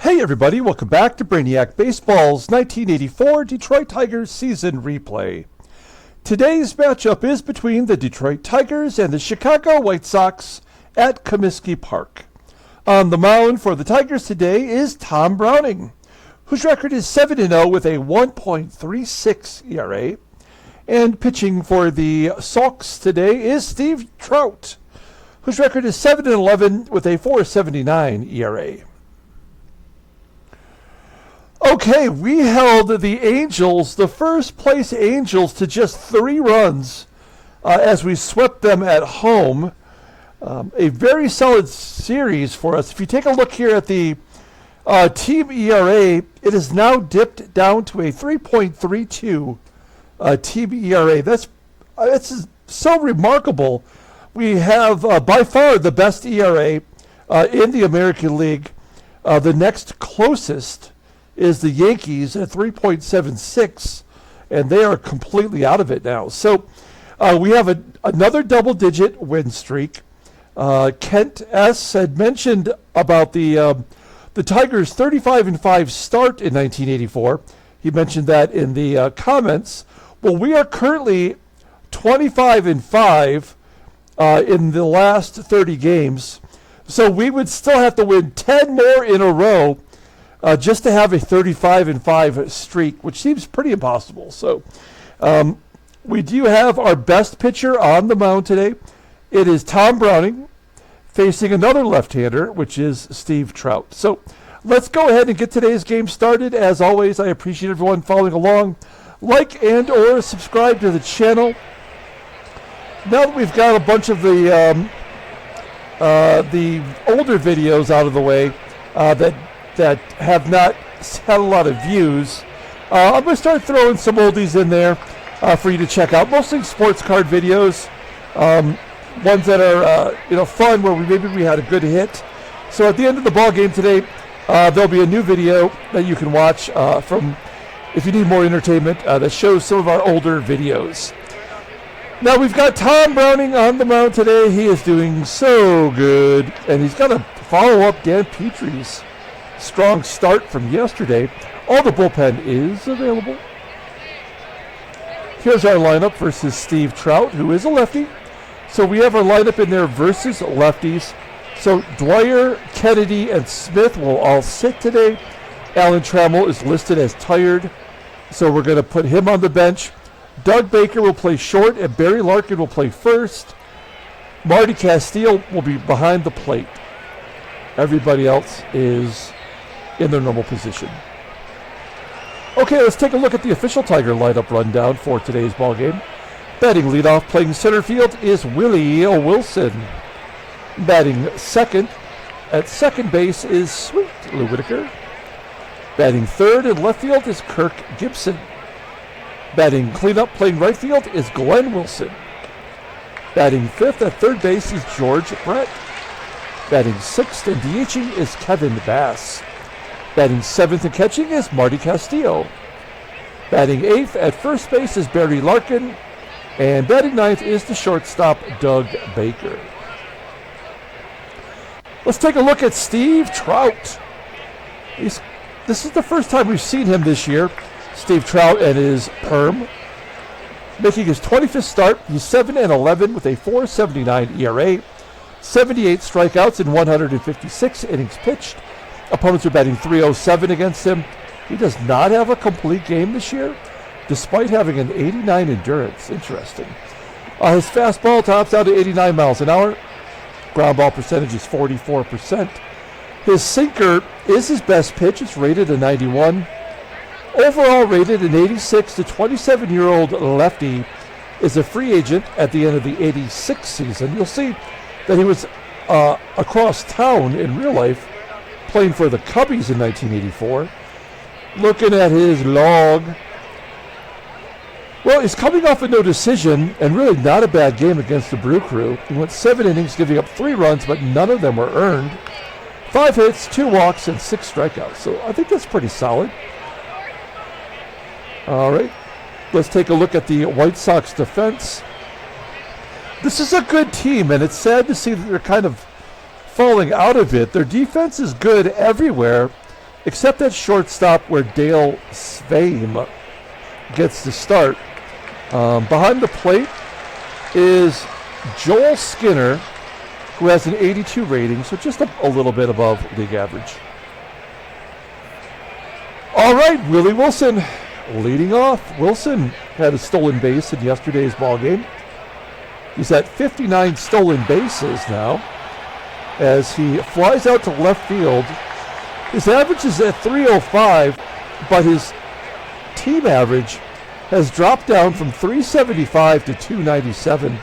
Hey everybody, welcome back to Brainiac Baseball's 1984 Detroit Tigers season replay. Today's matchup is between the Detroit Tigers and the Chicago White Sox at Comiskey Park. On the mound for the Tigers today is Tom Browning, whose record is 7-0 with a 1.36 ERA. And pitching for the Sox today is Steve Trout, whose record is 7-11 with a 4.79 ERA. Okay, we held the Angels, the first place Angels, to just 3 runs as we swept them at home. A very solid series for us. If you take a look here at the team ERA, it has now dipped down to a 3.32 team ERA. That's so remarkable. We have by far the best ERA in the American League. The next closest is the Yankees at 3.76, and they are completely out of it now. So we have another double-digit win streak. Kent S. had mentioned about the Tigers' 35-5 start in 1984. He mentioned that in the comments. Well, we are currently 25-5 in the last 30 games, so we would still have to win 10 more in a row just to have a 35-5 streak, which seems pretty impossible. So we do have our best pitcher on the mound today. It is Tom Browning facing another left-hander, which is Steve Trout. So let's go ahead and get today's game started. As always, I appreciate everyone following along. Like and or subscribe to the channel. Now that we've got a bunch of the older videos out of the way that have not had a lot of views, I'm going to start throwing some oldies in there for you to check out. Mostly sports card videos, ones that are fun, where maybe we had a good hit. So at the end of the ball game today, there'll be a new video that you can watch from if you need more entertainment that shows some of our older videos. Now we've got Tom Browning on the mound today. He is doing so good, and he's got to follow up Dan Petrie's strong start from yesterday. All the bullpen is available. Here's our lineup versus Steve Trout, who is a lefty. So we have our lineup in there versus lefties. So Dwyer, Kennedy, and Smith will all sit today. Alan Trammell is listed as tired, so we're going to put him on the bench. Doug Baker will play short, and Barry Larkin will play first. Marty Castillo will be behind the plate. Everybody else is in their normal position. Okay, let's take a look at the official Tiger lineup rundown for today's ball game. Batting leadoff, playing center field, is Willie Wilson. Batting second, at second base, is Sweet Lou Whitaker. Batting third and left field is Kirk GIBSON. Batting cleanup, playing right field, is Glenn Wilson. Batting fifth at third base is George Brett. Batting sixth and DHing is Kevin Bass. Batting seventh and catching is Marty Castillo. Batting eighth at first base is Barry Larkin. And batting ninth is the shortstop, Doug Baker. Let's take a look at Steve Trout. This is the first time we've seen him this year. Steve Trout and his perm. Making his 25th start, he's 7-11 with a 4.79 ERA, 78 strikeouts in 156 innings pitched. Opponents are batting .307 against him. He does not have a complete game this year, despite having an 89 endurance. Interesting. His fastball tops out at 89 miles an hour. Ground ball percentage is 44%. His sinker is his best pitch. It's rated a 91. Overall rated an 86. The 27-year-old lefty is a free agent at the end of the 86 season. You'll see that he was across town in real life playing for the Cubbies in 1984. Looking at his log, well, he's coming off a no decision and really not a bad game against the Brew Crew. He went 7 innings, giving up 3 runs, but none of them were earned. 5 hits, 2 walks, and 6 strikeouts. So I think that's pretty solid. All right, let's take a look at the White Sox defense. This is a good team, and it's sad to see that they're kind of falling out of it. Their defense is good everywhere, except at shortstop where Dale SVEUM gets the start. Behind the plate is Joel Skinner, who has an 82 rating, so just a little bit above league average. All right, Willie Wilson leading off. Wilson had a stolen base in yesterday's ball game. He's at 59 stolen bases now as he flies out to left field. His average is at 305, but his team average has dropped down from 375 to 297.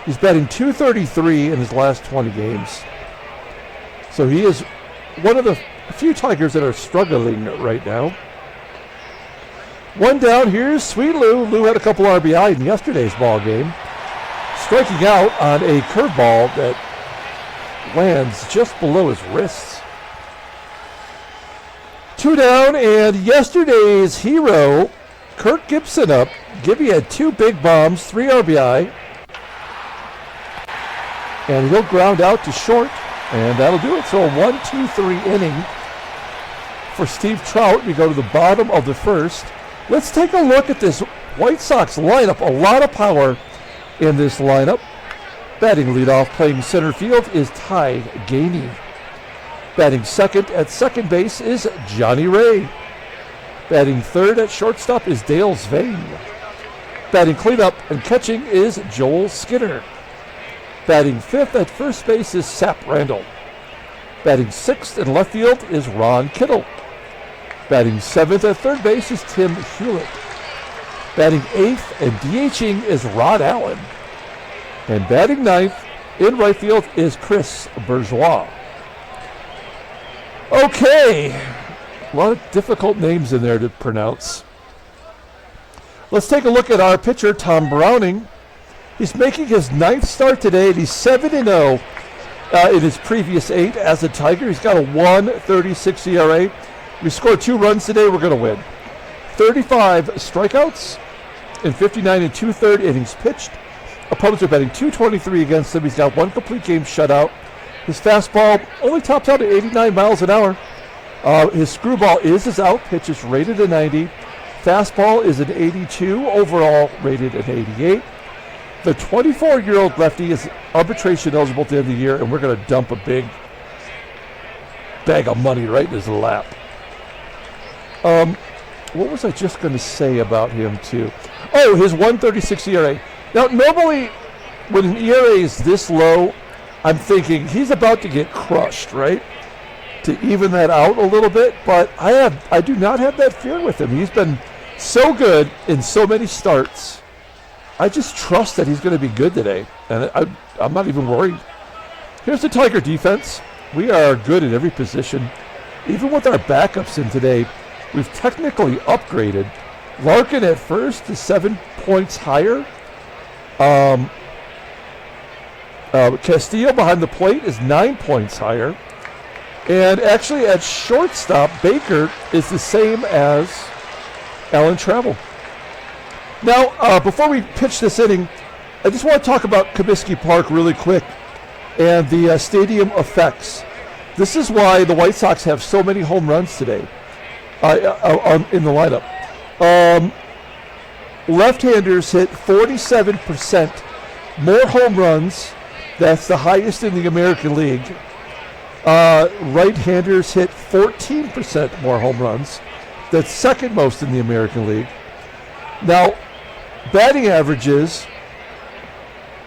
He's batting .233 in his last 20 games. So he is one of the few Tigers that are struggling right now. One down, here's Sweet Lou. Lou had a couple RBI in yesterday's ball game, striking out on a curveball that lands just below his wrists. Two down, and yesterday's hero, Kirk Gibson up. Gibby had 2 big bombs, 3 RBI. And he'll ground out to short, and that'll do it. So a 1-2-3 inning for Steve Trout. We go to the bottom of the first. Let's take a look at this White Sox lineup. A lot of power in this lineup. Batting leadoff, playing center field, is GAINEY. Batting second at second base is Johnny Ray. Batting third at shortstop is Dale SVEUM. Batting cleanup and catching is Joel Skinner. Batting fifth at first base is Sap Randall. Batting sixth in left field is Ron Kittle. Batting seventh at third base is Tim Hulett. Batting eighth and DHing is Rod Allen. And batting ninth in right field is Chris Bourjos. Okay, a lot of difficult names in there to pronounce. Let's take a look at our pitcher, Tom Browning. He's making his 9th start today, and he's 7-0 in his previous 8 as a Tiger. He's got a 1.36 ERA. We scored 2 runs today, we're going to win. 35 strikeouts in 59 and 2/3 innings pitched. Opponents are batting .223 against him. He's got 1 complete game shutout. His fastball only tops out at 89 miles an hour. His screwball is out. Pitch is rated at 90. Fastball is an 82. Overall rated at 88. The 24-year-old lefty is arbitration eligible at the end of the year, and we're going to dump a big bag of money right in his lap. What was I just going to say about him, too? Oh, his 1.36 ERA. Now, normally, when an ERA is this low, I'm thinking he's about to get crushed, right? To even that out a little bit, but I do not have that fear with him. He's been so good in so many starts. I just trust that he's going to be good today, and I'm not even worried. Here's the Tiger defense. We are good at every position. Even with our backups in today, we've technically upgraded. Larkin at first is 7 points higher. Castillo behind the plate is 9 points higher. And actually at shortstop, Baker is the same as Alan Trammell. Now, before we pitch this inning, I just want to talk about Comiskey Park really quick and the stadium effects. This is why the White Sox have so many home runs today in the lineup. Left-handers hit 47% more home runs. That's the highest in the American League. Right-handers hit 14% more home runs. That's second most in the American League. Now, batting averages,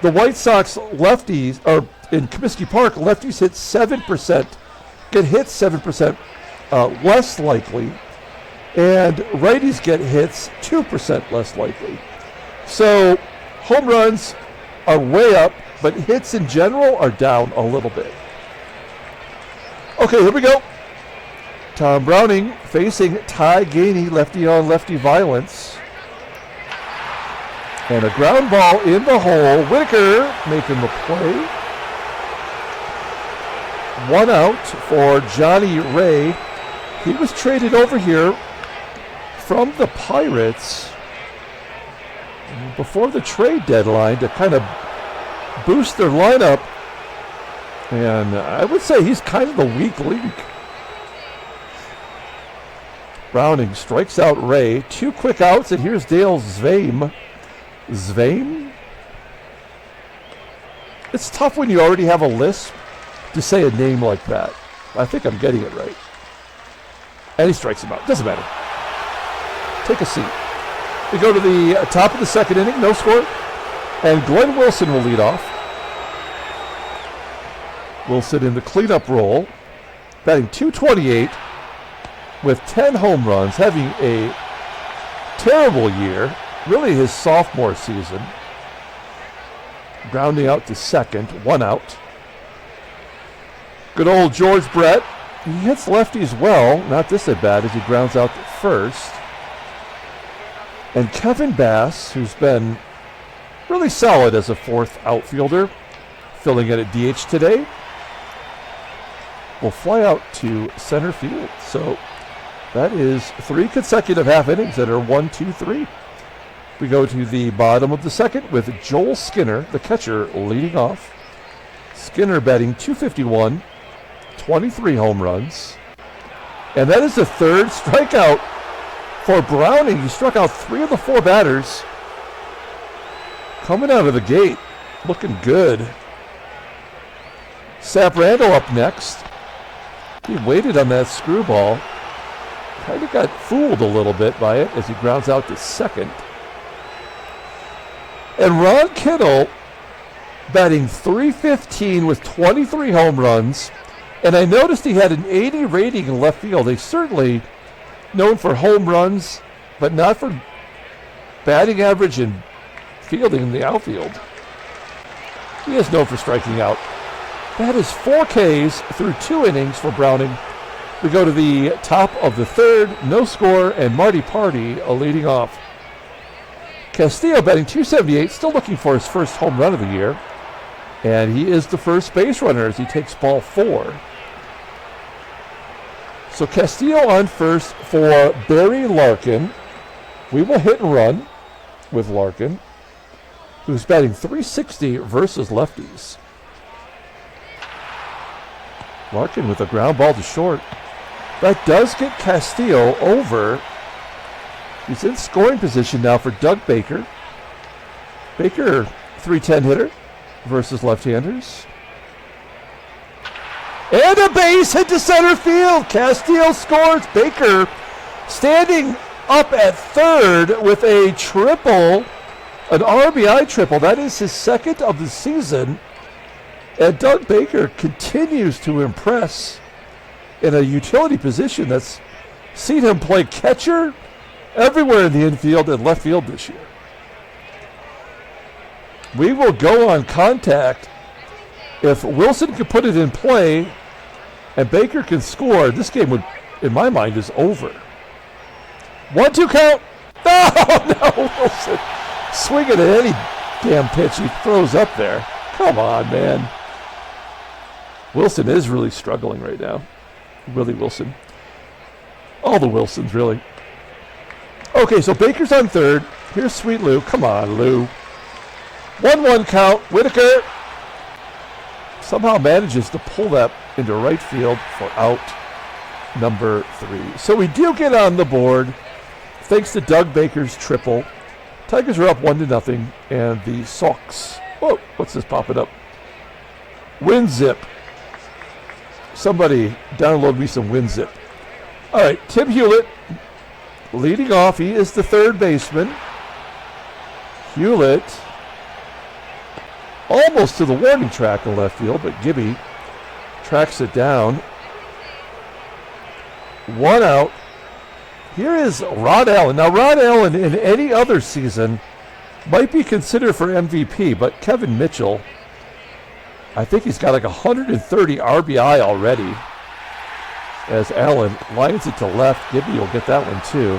the White Sox lefties, or in Comiskey Park, lefties hit 7%, get hit 7% less likely, and righties get hits 2% less likely. So home runs are way up, but hits in general are down a little bit. Okay, here we go. Tom Browning facing GAINEY, lefty on lefty violence. And a ground ball in the hole. Whitaker making the play. 1 out for Johnny Ray. He was traded over here from the Pirates before the trade deadline to kind of boost their lineup. And I would say he's kind of the weak link. Browning strikes out Ray. 2 quick outs, and here's Dale SVEUM. SVEUM? It's tough when you already have a lisp to say a name like that. I think I'm getting it right. And he strikes him out. Doesn't matter. Take a seat. We go to the top of the second inning, no score. And Glenn Wilson will lead off. Wilson in the cleanup role, batting .228 with 10 home runs, having a terrible year, really his sophomore season. Grounding out to second, 1 out. Good old George Brett. He hits lefties well, not this at bat as he grounds out to first. And Kevin Bass, who's been really solid as a 4th outfielder, filling in at DH today, will fly out to center field. So that is 3 consecutive half innings that are 1, 2, 3. We go to the bottom of the second with Joel Skinner, the catcher, leading off. Skinner batting .251, 23 home runs. And that is the 3rd strikeout for Browning. He struck out 3 of the 4 batters. Coming out of the gate, looking good. Sap Randall up next. He waited on that screwball. Kind of got fooled a little bit by it as he grounds out to second. And Ron Kittle batting .315 with 23 home runs. And I noticed he had an 80 rating in left field. He's certainly known for home runs, but not for batting average and fielding in the outfield. He is known for striking out. That is 4 Ks through 2 innings for Browning. We go to the top of the 3rd, no score, and Marty Party leading off. Castillo batting .278, still looking for his first home run of the year. And he is the first base runner as he takes ball 4. So Castillo on first for Barry Larkin. We will hit and run with Larkin, who's batting .360 versus lefties. Larkin with a ground ball to short. That does get Castillo over. He's in scoring position now for Doug Baker. Baker, .310 hitter versus left-handers. And a base hit to center field. Castillo scores. Baker standing up at 3rd with a triple, an RBI triple. That is his 2nd of the season. And Doug Baker continues to impress in a utility position that's seen him play catcher everywhere in the infield and left field this year. We will go on contact. If Wilson can put it in play and Baker can score, this game would, in my mind, is over. 1-2 count. No, Wilson swinging at any damn pitch he throws up there. Come on, man. Wilson is really struggling right now. Willie Wilson. All the Wilsons, really. Okay, so Baker's on 3rd. Here's Sweet Lou. Come on, Lou. 1-1 count. Whitaker somehow manages to pull that into right field for out number 3. So we do get on the board thanks to Doug Baker's triple. Tigers are up 1-0, and the Sox. Whoa, what's this popping up? WinZip. Somebody download me some WinZip. All right, Tim Hewlett leading off. He is the 3rd baseman. Hewlett almost to the warning track in left field, but Gibby tracks it down. 1 out. Here is Rod Allen. Now, Rod Allen in any other season might be considered for MVP, but Kevin Mitchell, I think he's got like 130 RBI already. As Allen lines it to left, Gibby will get that one too.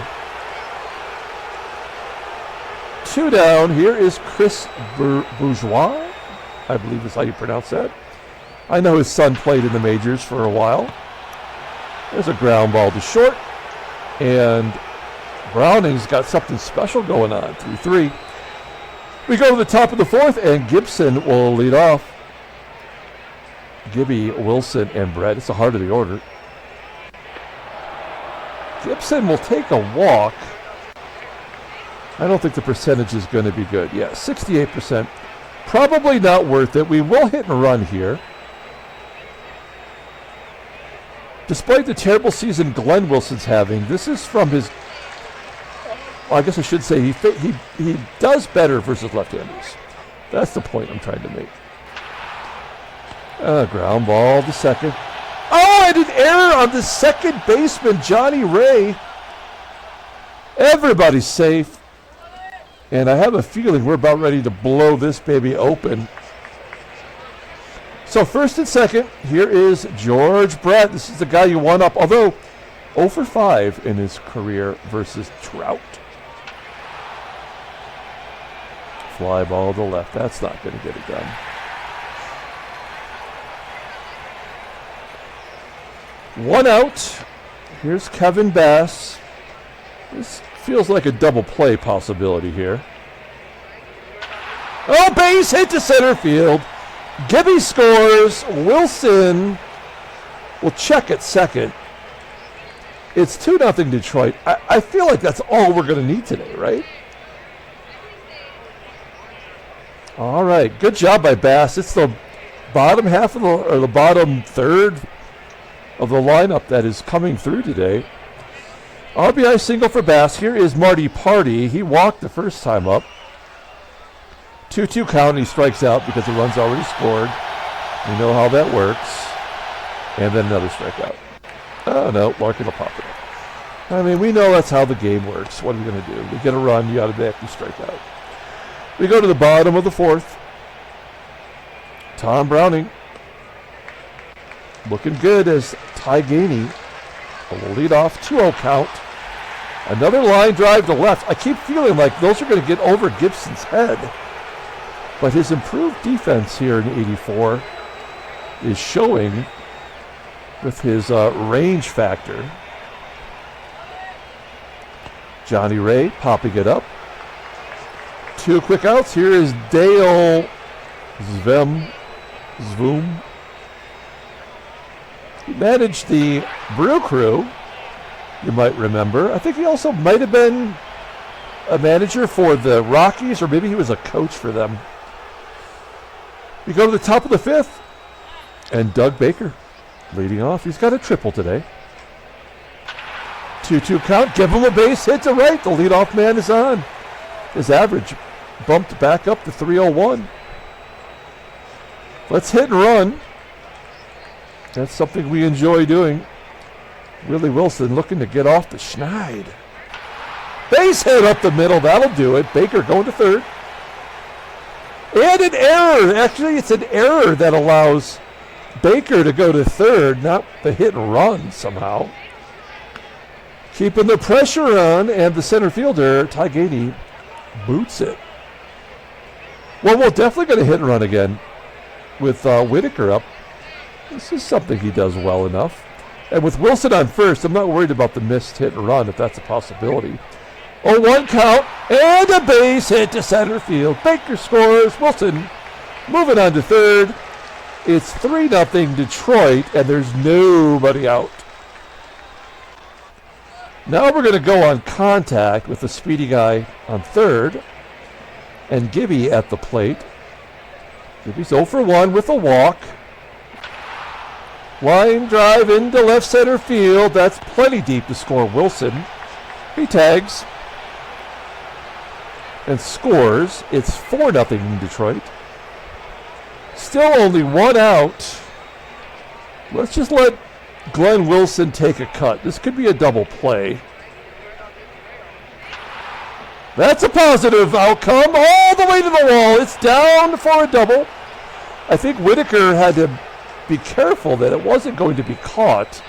2 down. Here is Chris Bourjos, I believe is how you pronounce that. I know his son played in the majors for a while. There's a ground ball to short. And Browning's got something special going on. 2-3. We go to the top of the 4th, and Gibson will lead off. Gibby, Wilson, and Brett. It's the heart of the order. Gibson will take a walk. I don't think the percentage is going to be good. Yeah, 68%. Probably not worth it. We will hit and run here. Despite the terrible season Glenn Wilson's having, this is from his... Well, I guess I should say he does better versus left-handers. That's the point I'm trying to make. Ground ball to second. Oh, and an error on the second baseman, Johnny Ray. Everybody's safe. And I have a feeling we're about ready to blow this baby open. So first and second, here is George Brett. This is the guy you want up, although 0 for 5 in his career versus Trout. Fly ball to left. That's not going to get it done. 1 out. Here's Kevin Bass. This feels like a double play possibility here. Oh, base hit to center field. Gibby scores. Wilson will check at second. It's 2-0 Detroit. I feel like that's all we're going to need today, right? All right, good job by Bass. It's the bottom half of the bottom third of the lineup that is coming through today. RBI single for Bass. Here is Marty Party. He walked the first time up. 2-2 count, and he strikes out because the run's already scored. We know how that works. And then another strikeout. Oh, no, Larkin will pop it up. I mean, we know that's how the game works. What are we going to do? We get a run, you automatically strike out. We go to the bottom of the fourth. Tom Browning. Looking good as Ty Gainey will lead off. 2-0 count. Another line drive to left. I keep feeling like those are going to get over Gibson's head. But his improved defense here in 84 is showing with his range factor. Johnny Ray popping it up. 2 quick outs. Here is Dale SVEUM. He managed the Brew Crew, you might remember. I think he also might have been a manager for the Rockies, or maybe he was a coach for them. We go to the top of the fifth, and Doug Baker leading off. He's got a triple today. 2-2 count. Give him a base hit to right. The leadoff man is on. His average bumped back up to 301. Let's hit and run. That's something we enjoy doing. Willie Wilson looking to get off the schneid. Base hit up the middle. That'll do it. Baker going to third. And an error. Actually, it's an error that allows Baker to go to third, not the hit and run somehow. Keeping the pressure on, and the center fielder, Ty Gainey, boots it. Well, we're definitely going to hit and run again with Whitaker up. This is something he does well enough. And with Wilson on first, I'm not worried about the missed hit and run if that's a possibility. 0-1 count, and a base hit to center field. Baker scores. Wilson moving on to third. It's 3-0 Detroit, and there's nobody out. Now we're going to go on contact with the speedy guy on third, and Gibby at the plate. Gibby's 0 for 1 with a walk. Line drive into left center field. That's plenty deep to score Wilson. He tags and scores. It's 4-0 Detroit. Still only 1 out. Let's just let Glenn Wilson take a cut. This could be a double play. That's a positive outcome all the way to the wall. It's down for a double. I think Whitaker had to be careful that it wasn't going to be caught.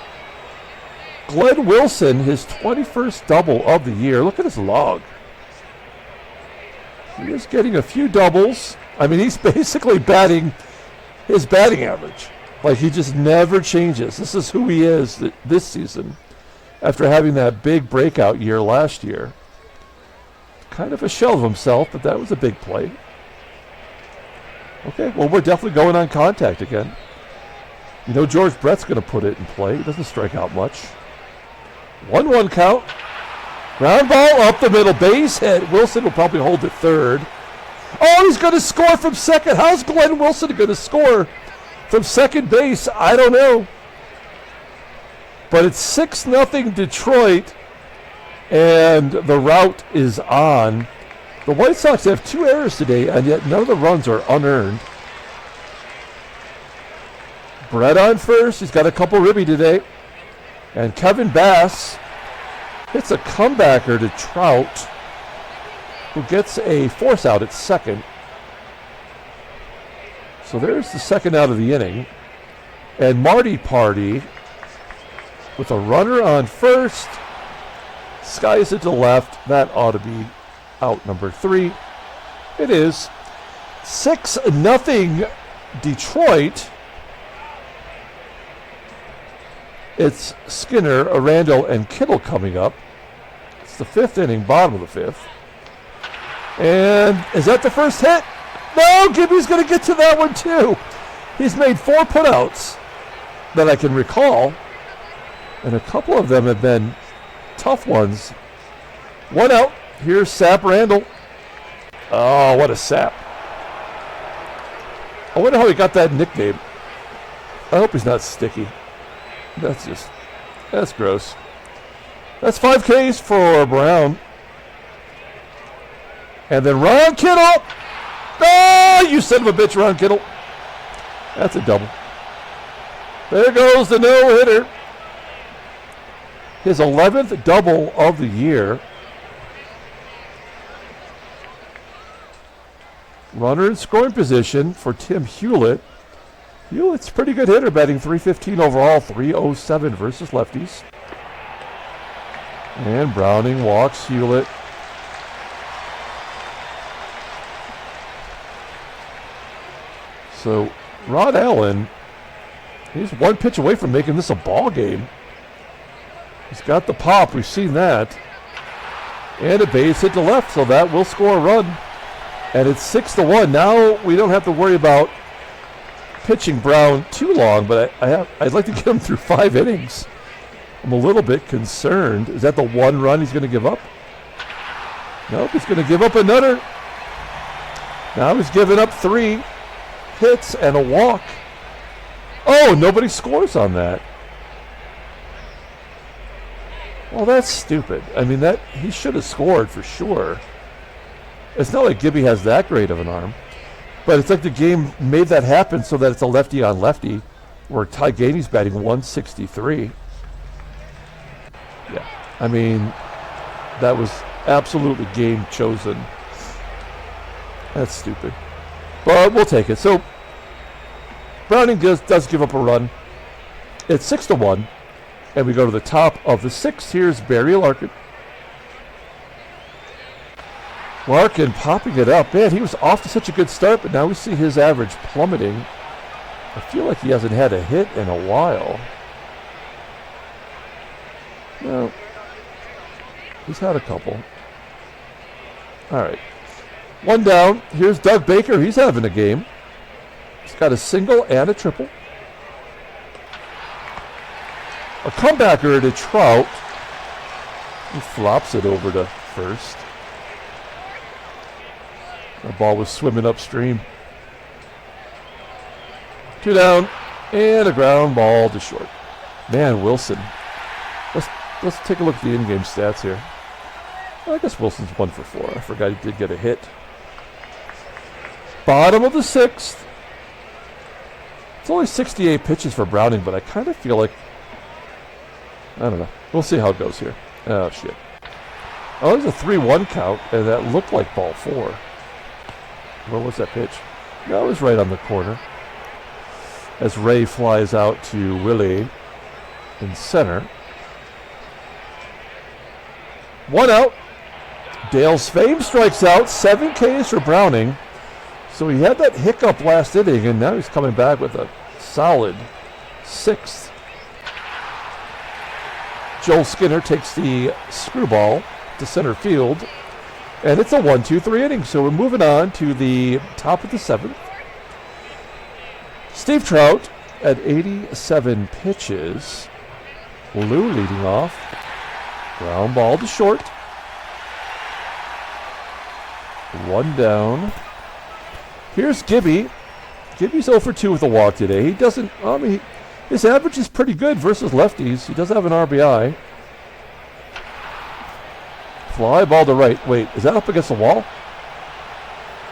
Glenn Wilson, his 21st double of the year. Look at his log. He is getting a few doubles. I mean, he's basically batting his batting average. Like, he just never changes. This is who he is this season after having that big breakout year last year. Kind of a shell of himself, but that was a big play. Okay, well, we're definitely going on contact again. You know, George Brett's going to put it in play. He doesn't strike out much. 1-1 count. Ground ball up the middle, base hit. Wilson will probably hold it third. Oh, he's going to score from second. How's Glenn Wilson going to score from second base? I don't know. But it's 6-0 Detroit, and the route is on. The White Sox have 2 errors today, and yet none of the runs are unearned. Brett on first. He's got a couple ribby today. And Kevin Bass hits a comebacker to Trout, who gets a force out at second. So there's the second out of the inning. And Marty Party with a runner on first. Skies it to left. That ought to be out number 3. It is 6-0 Detroit. It's Skinner, Randall, and Kittle coming up. It's the 5th inning, bottom of the 5th. And is that the first hit? No, Gibby's going to get to that one too. He's made 4 putouts that I can recall, and a couple of them have been tough ones. 1 out. Here's Sap Randall. Oh, what a sap. I wonder how he got that nickname. I hope he's not sticky. That's gross. That's 5 Ks for Brown. And then Ron Kittle. Oh, you son of a bitch, Ron Kittle. That's a double. There goes the no-hitter. His 11th double of the year. Runner in scoring position for Tim Hewlett. Hewlett's a pretty good hitter, batting .315 overall, .307 versus lefties. And Browning walks Hewlett. So Rod Allen, he's 1 pitch away from making this a ball game. He's got the pop, we've seen that. And a base hit to left, so that will score a run. And it's 6-1. Now we don't have to worry about pitching Brown too long, but I'd like to get him through 5 innings. I'm a little bit concerned. Is that the 1 run he's going to give up? Nope, he's going to give up another. Now he's giving up 3 hits and a walk. Oh, nobody scores on that. Well, that's stupid. I mean, that he should have scored for sure. It's not like Gibby has that great of an arm. But it's like the game made that happen so that it's a lefty on lefty, where Ty Gainey's batting .163. Yeah, I mean, that was absolutely game chosen. That's stupid. But we'll take it. So Browning does give up a run. It's 6-1. And we go to the top of the 6th. Here's Barry Larkin. Larkin popping it up. Man, he was off to such a good start, but now we see his average plummeting. I feel like he hasn't had a hit in a while. No. He's had a couple. All right. 1 down. Here's Doug Baker. He's having a game. He's got a single and a triple. A comebacker to Trout. He flops it over to first. The ball was swimming upstream. 2 down and a ground ball to short. Man, Wilson. Let's take a look at the in-game stats here. Well, I guess Wilson's 1 for 4. I forgot he did get a hit. Bottom of the 6th. It's only 68 pitches for Browning, but I kind of feel like, I don't know. We'll see how it goes here. Oh, shit. Oh, there's a 3-1 count, and that looked like ball 4. What was that pitch? No, it was right on the corner. As Ray flies out to Willie in center. 1 out. Dale Sveum strikes out. 7 Ks for Browning. So he had that hiccup last inning, and now he's coming back with a solid 6th. Joel Skinner takes the screwball to center field. And it's a 1-2-3 inning, so we're moving on to the top of the 7th. Steve Trout at 87 pitches. Lou leading off. Ground ball to short. 1 down. Here's Gibby. Gibby's 0 for 2 with a walk today. He doesn't, I mean, his average is pretty good versus lefties. He does have an RBI. Fly ball to right. Wait, is that up against the wall?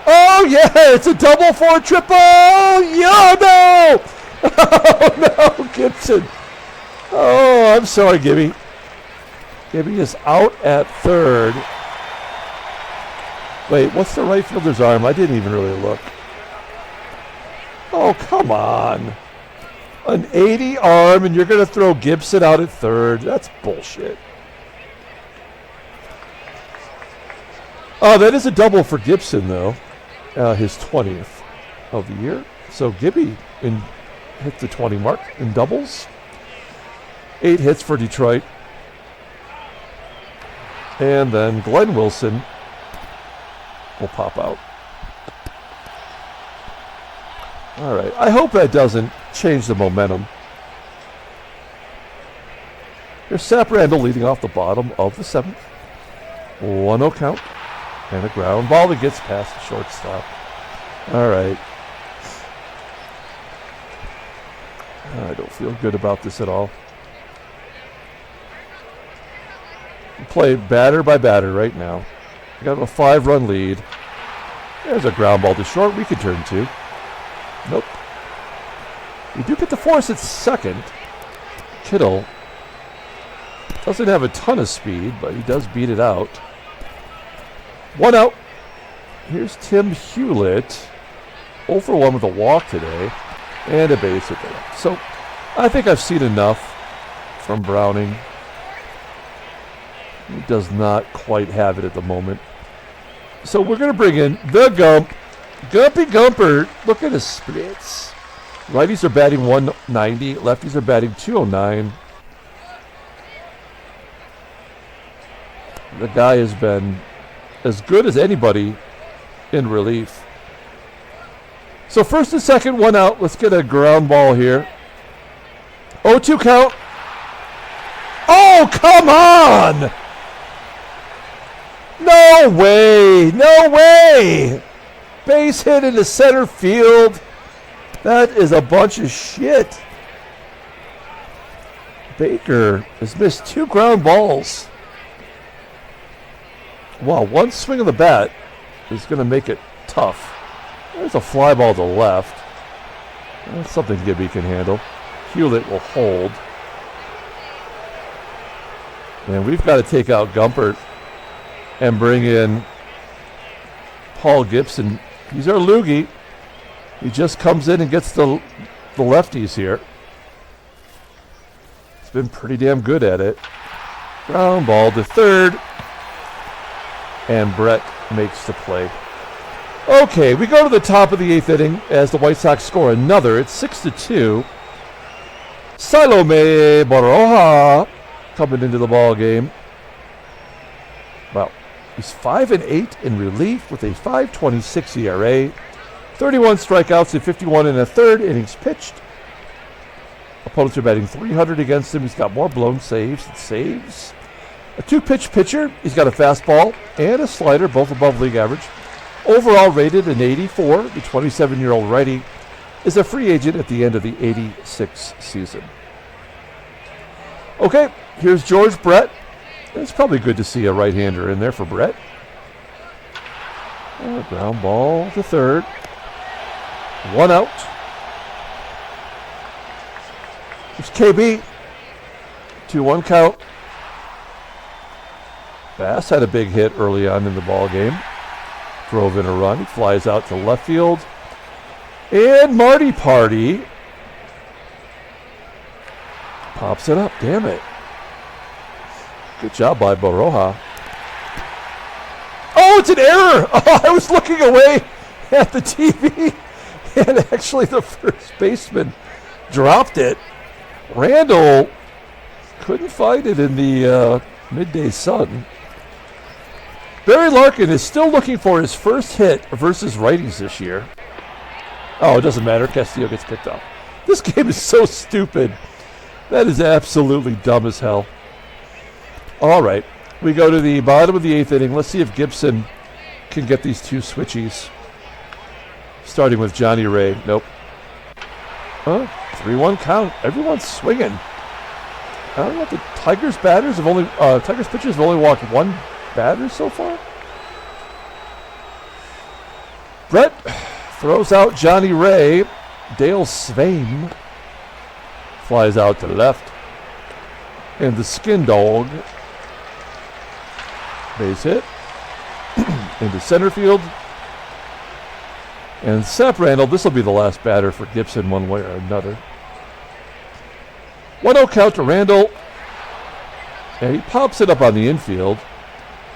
Oh, yeah, it's a double for a triple. Yeah, no. Oh, no, Gibson. Oh, I'm sorry, Gibby. Gibby is out at third. Wait, what's the right fielder's arm? I didn't even really look. Oh, come on. An 80 arm, and you're going to throw Gibson out at third. That's bullshit. Oh, that is a double for Gibson, though. His 20th of the year. So Gibby hit the 20 mark in doubles. 8 hits for Detroit. And then Glenn Wilson will pop out. All right. I hope that doesn't change the momentum. Here's Sap Randall leading off the bottom of the 7th. 1-0 count. And a ground ball that gets past the shortstop. All right. I don't feel good about this at all. We play batter by batter right now. We got a 5-run lead. There's a ground ball to short. We can turn 2. Nope. We do get the force at second. Kittle doesn't have a ton of speed, but he does beat it out. 1 out. Here's Tim Hewlett. 0 for 1 with a walk today. And a base hit there. So I think I've seen enough from Browning. He does not quite have it at the moment. So we're going to bring in the Gump. Gumpy Gumpert. Look at his splits. Righties are batting 190. Lefties are batting 209. The guy has been as good as anybody in relief. So first and second, 1 out. Let's get a ground ball here. 0-2 count. Oh, come on! No way! No way! Base hit into center field. That is a bunch of shit. Baker has missed 2 ground balls. Wow, 1 swing of the bat is going to make it tough. There's a fly ball to left. That's something Gibby can handle. Hewlett will hold. And we've got to take out Gumpert and bring in Paul Gibson. He's our loogie. He just comes in and gets the lefties here. He's been pretty damn good at it. Ground ball to third. And Brett makes the play. Okay, we go to the top of the 8th inning as the White Sox score another. It's 6-2. Salome Baroja coming into the ball game. Wow, he's 5-8 in relief with a 5.26 ERA, 31 strikeouts in 51 1/3 innings pitched. Opponents are batting 300 against him. He's got more blown saves than saves. A 2-pitch pitcher. He's got a fastball and a slider, both above league average. Overall rated an 84. The 27-year-old righty is a free agent at the end of the 86 season. Okay, here's George Brett. It's probably good to see a right-hander in there for Brett. Ground ball to third. 1 out. Here's KB. 2-1 count. Bass had a big hit early on in the ball game. Drove in a run. He flies out to left field. And Marty Party pops it up. Damn it. Good job by Baroja. Oh, it's an error. Oh, I was looking away at the TV. And actually the first baseman dropped it. Randall couldn't find it in the midday sun. Barry Larkin is still looking for his first hit versus righties this year. Oh, it doesn't matter. Castillo gets picked up. This game is so stupid. That is absolutely dumb as hell. All right. We go to the bottom of the 8th inning. Let's see if Gibson can get these two switchies. Starting with Johnny Ray. Nope. 3-1 count. Everyone's swinging. I don't know if the Tigers pitchers have only walked one batter so far. Brett throws out Johnny Ray. Dale SVEUM flies out to the left. And the Skin Dog, base hit into center field. And Sap Randall, this will be the last batter for Gibson one way or another. 1-0 count to Randall. And he pops it up on the infield.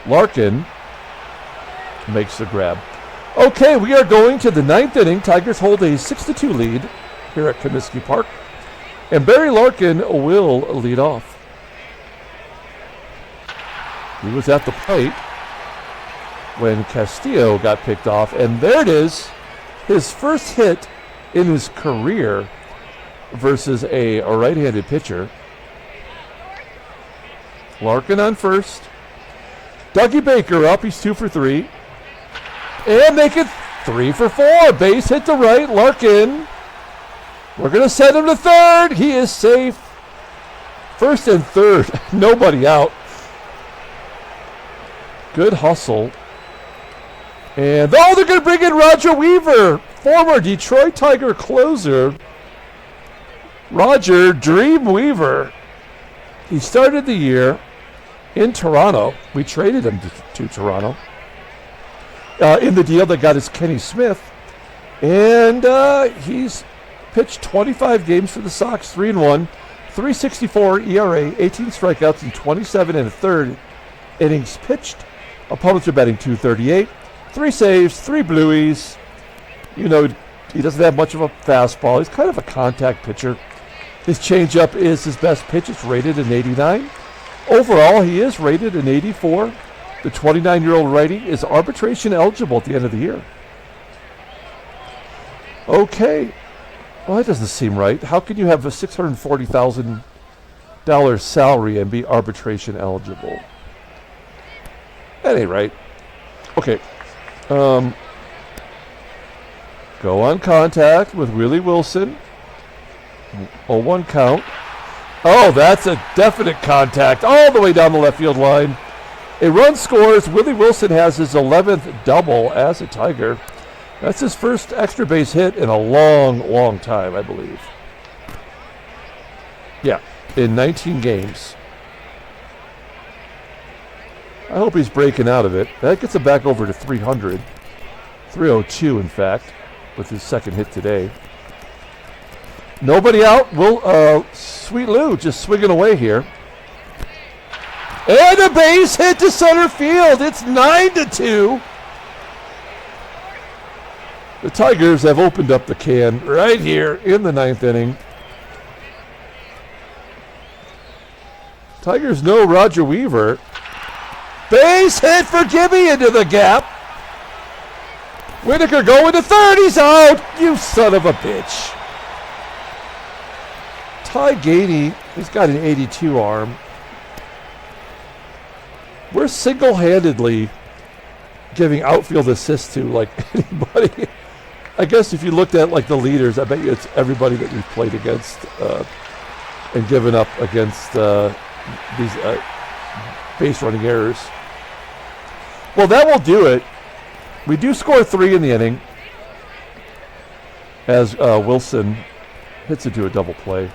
Larkin makes the grab. Okay, we are going to the 9th inning. Tigers hold a 6-2 lead here at Comiskey Park. And Barry Larkin will lead off. He was at the plate when Castillo got picked off. And there it is. His first hit in his career versus a right-handed pitcher. Larkin on first. Dougie Baker up. He's 2 for 3. And make it 3 for 4. Base hit to right. Larkin. We're going to send him to third. He is safe. First and third. Nobody out. Good hustle. And they're going to bring in Roger Weaver, former Detroit Tiger closer. Roger Dream Weaver. He started the year in Toronto. We traded him to Toronto in the deal that got us Kenny Smith. And he's pitched 25 games for the Sox, 3-1, 3.64 ERA, 18 strikeouts, and 27 and a third innings pitched. Opponents are batting .238, 3 saves, 3 blueies. You know, he doesn't have much of a fastball. He's kind of a contact pitcher. His changeup is his best pitch. It's rated an 89. Overall, he is rated an 84. The 29-year-old righty is arbitration eligible at the end of the year. Okay. Well, that doesn't seem right. How can you have a $640,000 salary and be arbitration eligible? That ain't right. Okay. Go on contact with Willie Wilson. 0-1 count. Oh, that's a definite contact all the way down the left field line. A run scores. Willie Wilson has his 11th double as a Tiger. That's his first extra base hit in a long, long time, I believe. Yeah, in 19 games. I hope he's breaking out of it. That gets him back over to 300. 302, in fact, with his second hit today. Nobody out. Sweet Lou just swinging away here. And a base hit to center field. It's 9-2. The Tigers have opened up the can right here in the 9th inning. Tigers know Roger Weaver. Base hit for Gibby into the gap. Whitaker going to third. He's out. You son of a bitch. Ty Gainey, he's got an 82 arm. We're single-handedly giving outfield assists to like anybody. I guess if you looked at like the leaders, I bet you it's everybody that we've played against and given up against these base running errors. Well, that will do it. We do score 3 in the inning as Wilson hits into a double play.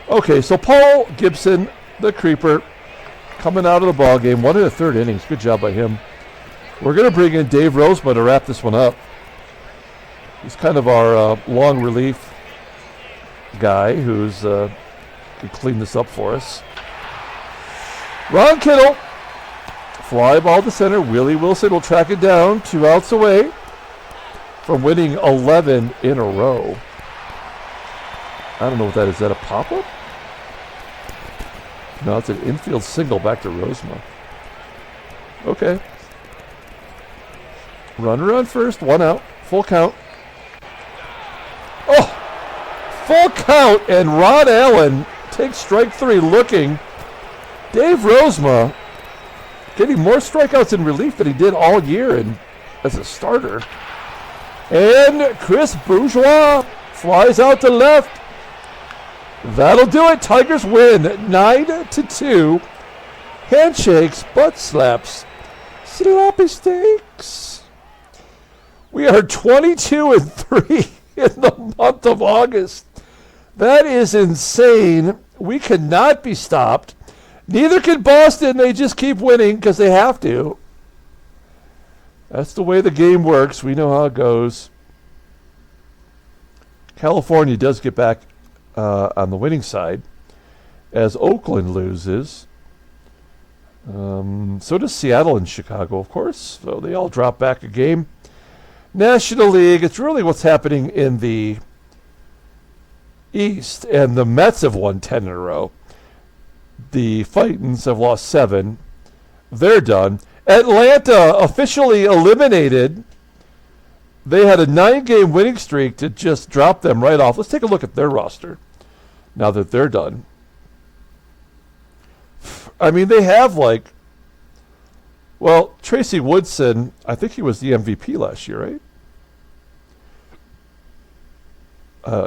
Okay, so Paul Gibson, the creeper, coming out of the ball game, 1 1/3 innings. Good job by him. We're going to bring in Dave Rozema to wrap this one up. He's kind of our long relief guy who's can clean this up for us. Ron Kittle, fly ball to center. Willie Wilson will track it down 2 outs away from winning 11 in a row. I don't know what that is. Is that a pop-up? No, it's an infield single back to Rozema. Okay. Runner on first, 1 out, full count. Oh! Full count, and Ron Allen takes strike 3 looking Dave Rozema getting more strikeouts in relief than he did all year as a starter. And Chris Bourgeois flies out to left. That'll do it. Tigers win 9-2. Handshakes, butt slaps, sloppy steaks. We are 22-3 in the month of August. That is insane. We cannot be stopped. Neither can Boston. They just keep winning because they have to. That's the way the game works. We know how it goes. California does get back on the winning side as Oakland loses. So does Seattle and Chicago, of course. So they all drop back a game. National League, it's really what's happening in the East. And the Mets have won 10 in a row. The Titans have lost 7. They're done. Atlanta officially eliminated. They had a 9-game winning streak to just drop them right off. Let's take a look at their roster now that they're done. I mean, they have Tracy Woodson, I think he was the MVP last year, right?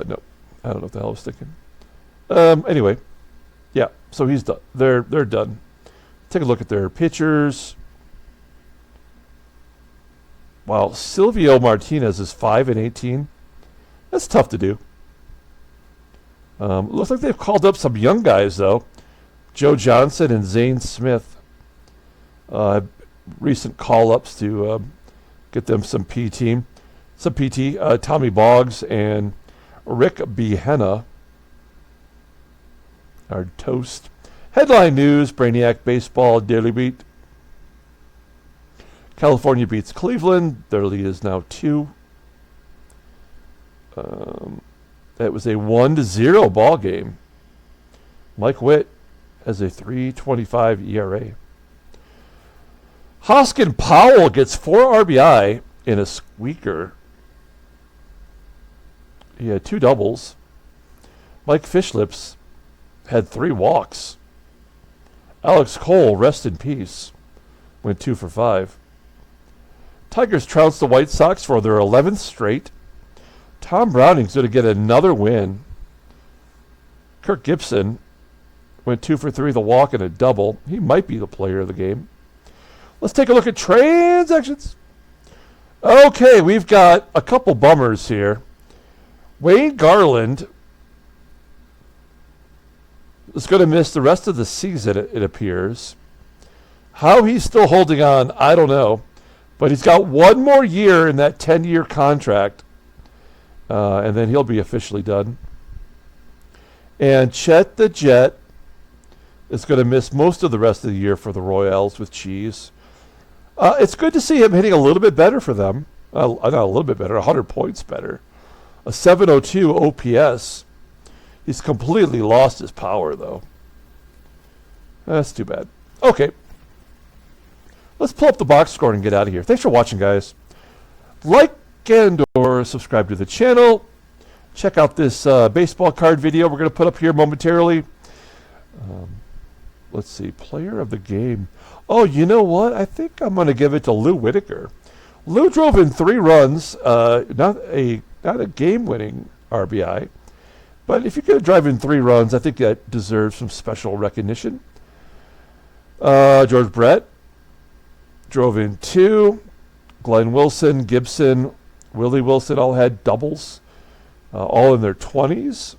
No, I don't know what the hell I was thinking. Anyway, yeah, so he's done. They're done. Take a look at their pitchers. Wow, Silvio Martinez is 5-18. That's tough to do. Looks like they've called up some young guys, though. Joe Johnson and Zane Smith. Recent call-ups to get them some PT. Tommy Boggs and Rick Behenna are toast. Headline news, Brainiac Baseball Daily Beat. California beats Cleveland. Their lead is now 2. That was a 1-0 ball game. Mike Witt has a 3.25 ERA. Hoskin Powell gets 4 RBI in a squeaker. He had 2 doubles. Mike Fishlips had 3 walks. Alex Cole, rest in peace, went 2 for 5. Tigers trounced the White Sox for their 11th straight. Tom Browning's going to get another win. Kirk Gibson went 2 for 3, the walk and a double. He might be the player of the game. Let's take a look at transactions. Okay, we've got a couple bummers here. Wayne Garland is going to miss the rest of the season, it appears. How he's still holding on, I don't know. But he's got 1 more year in that 10-year contract, and then he'll be officially done. And Chet the Jet is going to miss most of the rest of the year for the Royals with Cheese. It's good to see him hitting a little bit better for them. Not a little bit better, 100 points better. A 702 OPS. He's completely lost his power, though. That's too bad. Okay. Let's pull up the box score and get out of here. Thanks for watching, guys. Like and or subscribe to the channel. Check out this baseball card video we're going to put up here momentarily. Let's see. Player of the game. Oh, you know what? I think I'm going to give it to Lou Whitaker. Lou drove in 3 runs. Not a game-winning RBI. But if you're going to drive in 3 runs, I think that deserves some special recognition. George Brett drove in 2. Glenn Wilson, Gibson, Willie Wilson all had doubles, all in their 20s.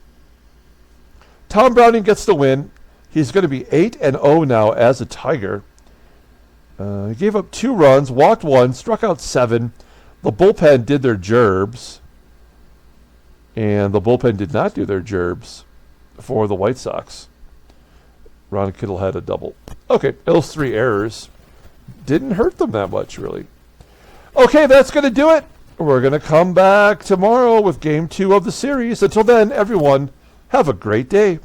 Tom Browning gets the win. He's going to be 8-0 now as a Tiger. He gave up 2 runs, walked 1, struck out 7. The bullpen did their gerbs. And the bullpen did not do their gerbs for the White Sox. Ron Kittle had a double. Okay, those 3 errors didn't hurt them that much, really. Okay, that's going to do it. We're going to come back tomorrow with Game 2 of the series. Until then, everyone, have a great day.